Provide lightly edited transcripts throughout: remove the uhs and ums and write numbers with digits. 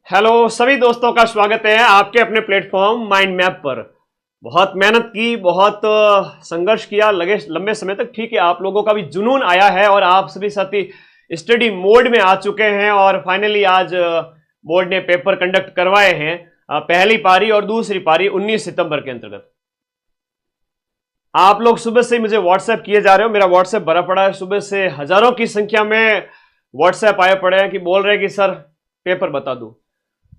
Hello सभी दोस्तों का स्वागत है आपके अपने प्लेटफॉर्म माइंड मैप पर। बहुत मेहनत की, बहुत संघर्ष किया, लगे लंबे समय तक। ठीक है, आप लोगों का भी जुनून आया है और आप सभी साथी स्टडी मोड में आ चुके हैं और फाइनली आज बोर्ड ने पेपर कंडक्ट करवाए हैं। पहली पारी और दूसरी पारी 19 सितंबर के अंतर्गत। आप लोग सुबह से मुझे व्हाट्सएप किए जा रहे हो, मेरा व्हाट्सएप भरा पड़ा है। सुबह से हजारों की संख्या में व्हाट्सएप आए पड़े हैं कि बोल रहे हैं कि सर पेपर बता दो।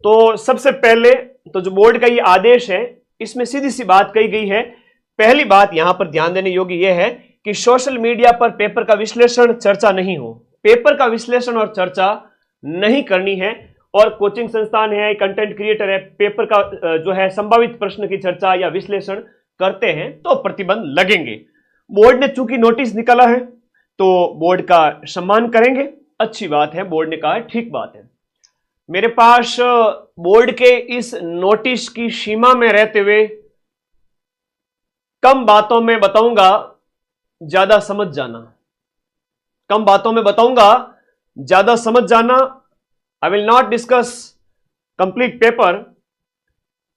तो सबसे पहले तो जो बोर्ड का ये आदेश है इसमें सीधी सी बात कही गई है। पहली बात यहां पर ध्यान देने योग्य यह है कि सोशल मीडिया पर पेपर का विश्लेषण चर्चा नहीं हो। पेपर का विश्लेषण और चर्चा नहीं करनी है। और कोचिंग संस्थान है, कंटेंट क्रिएटर है, पेपर का जो है संभावित प्रश्न की चर्चा या विश्लेषण करते हैं तो प्रतिबंध लगेंगे। बोर्ड ने चूंकि नोटिस निकाला है तो बोर्ड का सम्मान करेंगे। अच्छी बात है, बोर्ड ने कहा है, ठीक बात है। मेरे पास बोर्ड के इस नोटिस की सीमा में रहते हुए कम बातों में बताऊंगा, ज्यादा समझ जाना। कम बातों में बताऊंगा, ज्यादा समझ जाना। I will not discuss complete paper.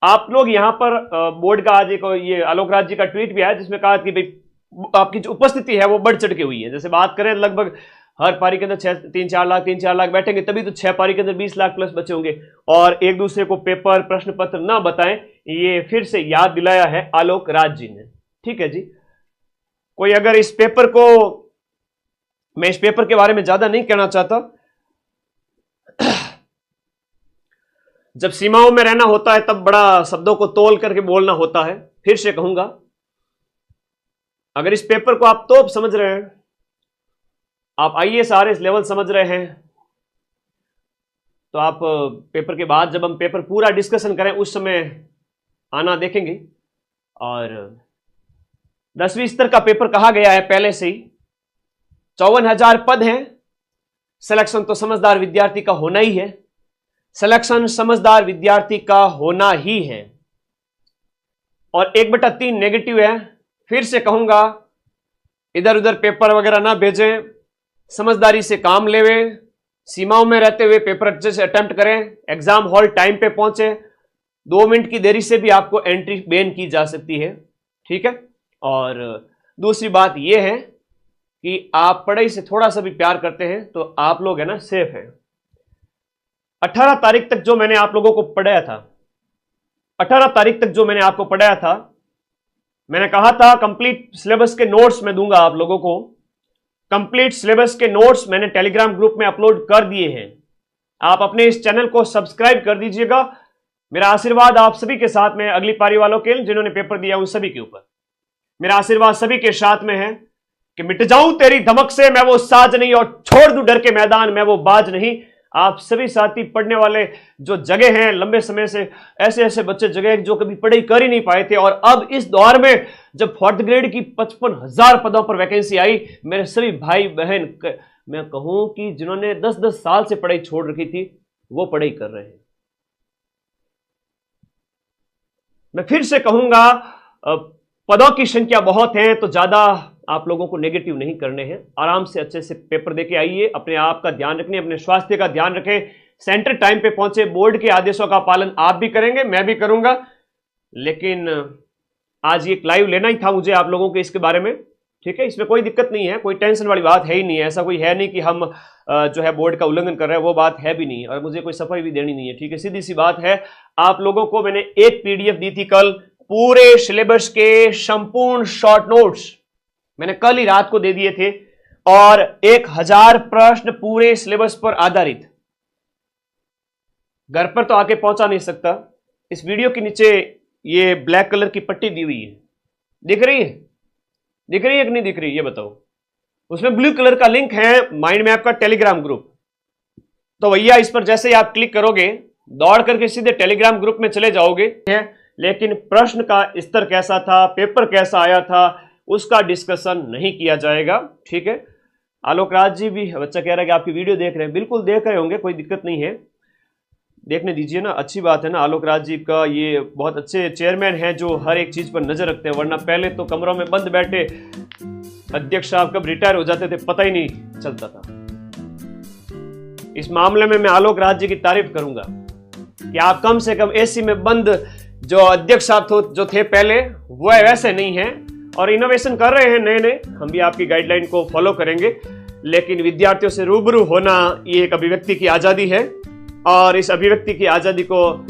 आप लोग यहां पर बोर्ड का आज एक ये आलोक राज जी का ट्वीट भी आया जिसमें कहा कि भाई आपकी जो उपस्थिति है वो बढ़ चढ़ के हुई है। जैसे बात करें लगभग हर पारी के अंदर 3-4 लाख बैठेंगे, तभी तो 6 पारी के अंदर 20 लाख प्लस बचे होंगे। और एक दूसरे को पेपर प्रश्न पत्र ना बताएं, ये फिर से याद दिलाया है आलोक राज जी ने। ठीक है जी। कोई अगर इस पेपर को, मैं इस पेपर के बारे में ज्यादा नहीं कहना चाहता। जब सीमाओं में रहना होता है तब बड़ा शब्दों को तोल करके बोलना होता है। फिर से कहूंगा, अगर इस पेपर को आप तो समझ रहे हैं, आप IAS RS लेवल समझ रहे हैं, तो आप पेपर के बाद जब हम पेपर पूरा डिस्कशन करें उस समय आना देखेंगे। और 10वीं स्तर का पेपर कहा गया है पहले से ही। 54,000 पद हैं। सिलेक्शन तो समझदार विद्यार्थी का होना ही है। सिलेक्शन समझदार विद्यार्थी का होना ही है। और 1/3 नेगेटिव है। फिर से कहूंगा, इधर उधर पेपर वगैरह ना भेजें, समझदारी से काम लेवे, सीमाओं में रहते हुए पेपर अच्छे से अटेम्प्ट करें, एग्जाम हॉल टाइम पे पहुंचे। 2 मिनट की देरी से भी आपको एंट्री बैन की जा सकती है। ठीक है। और दूसरी बात यह है कि आप पढ़ाई से थोड़ा सा भी प्यार करते हैं तो आप लोग है ना सेफ है। 18 तारीख तक जो मैंने आप लोगों को पढ़ाया था, 18 तारीख तक जो मैंने आपको पढ़ाया था, मैंने कहा था कंप्लीट सिलेबस के नोट्स मैं दूंगा आप लोगों को। कंप्लीट सिलेबस के नोट्स मैंने टेलीग्राम ग्रुप में अपलोड कर दिए हैं। आप अपने इस चैनल को सब्सक्राइब कर दीजिएगा। मेरा आशीर्वाद आप सभी के साथ में, अगली पारी वालों के जिन्होंने पेपर दिया उन सभी के ऊपर मेरा आशीर्वाद सभी के साथ में है कि मिट जाऊं तेरी धमक से मैं वो साज नहीं और छोड़ दूं डर के मैदान में वो बाज नहीं। आप सभी साथी पढ़ने वाले जो जगह हैं, लंबे समय से ऐसे ऐसे बच्चे जगह जो कभी पढ़ाई कर ही नहीं पाए थे, और अब इस दौर में जब 4th ग्रेड की 55,000 पदों पर वैकेंसी आई, मेरे सभी भाई बहन, मैं कहूं कि जिन्होंने 10-10 साल से पढ़ाई छोड़ रखी थी वो पढ़ाई कर रहे हैं। मैं फिर से कहूंगा, पदों की संख्या बहुत है तो ज्यादा आप लोगों को नेगेटिव नहीं करने हैं। आराम से अच्छे से पेपर देके आइए, अपने आप का ध्यान रखने, अपने स्वास्थ्य का ध्यान रखें, सेंटर टाइम पे पहुंचे। बोर्ड के आदेशों का पालन आप भी करेंगे, मैं भी करूंगा। लेकिन आज ये लाइव लेना ही था मुझे आप लोगों के इसके बारे में। ठीक है, इसमें कोई दिक्कत नहीं है, कोई टेंशन वाली बात है ही नहीं है। ऐसा कोई है नहीं कि हम जो है बोर्ड का उल्लंघन कर रहे हैं, वो बात है भी नहीं, और मुझे कोई सफाई भी देनी नहीं है। ठीक है, सीधी सी बात है। आप लोगों को मैंने एक PDF दी थी कल, पूरे सिलेबस के संपूर्ण शॉर्ट नोट्स मैंने कल ही रात को दे दिए थे, और 1000 प्रश्न पूरे सिलेबस पर आधारित। घर पर तो आके पहुंचा नहीं सकता। इस वीडियो के नीचे ये ब्लैक कलर की पट्टी दी हुई है, दिख रही है? दिख रही है कि नहीं दिख रही, ये बताओ। उसमें ब्लू कलर का लिंक है माइंड मैप का टेलीग्राम ग्रुप। तो भैया इस पर जैसे ही आप क्लिक करोगे, दौड़ करके सीधे टेलीग्राम ग्रुप में चले जाओगे। लेकिन प्रश्न का स्तर कैसा था, पेपर कैसा आया था, उसका डिस्कशन नहीं किया जाएगा। ठीक है। आलोक राज जी भी, बच्चा कह रहा है कि आपकी वीडियो देख रहे हैं। बिल्कुल देख रहे होंगे, कोई दिक्कत नहीं है, देखने दीजिए ना, अच्छी बात है ना। आलोक राज जी का ये बहुत अच्छे चेयरमैन हैं जो हर एक चीज पर नजर रखते हैं, वरना पहले तो कमरों में बंद बैठे अध्यक्ष साहब कब रिटायर हो जाते थे पता ही नहीं चलता था। इस मामले में मैं आलोक राज जी की तारीफ करूंगा। कि आप कम से कम एसी में बंद जो अध्यक्ष साहब जो थे पहले वो वैसे नहीं है, और इनोवेशन कर रहे हैं नए नए, हम भी आपकी गाइडलाइन को फॉलो करेंगे। लेकिन विद्यार्थियों से रूबरू होना ये एक अभिव्यक्ति की आजादी है, और इस अभिव्यक्ति की आजादी को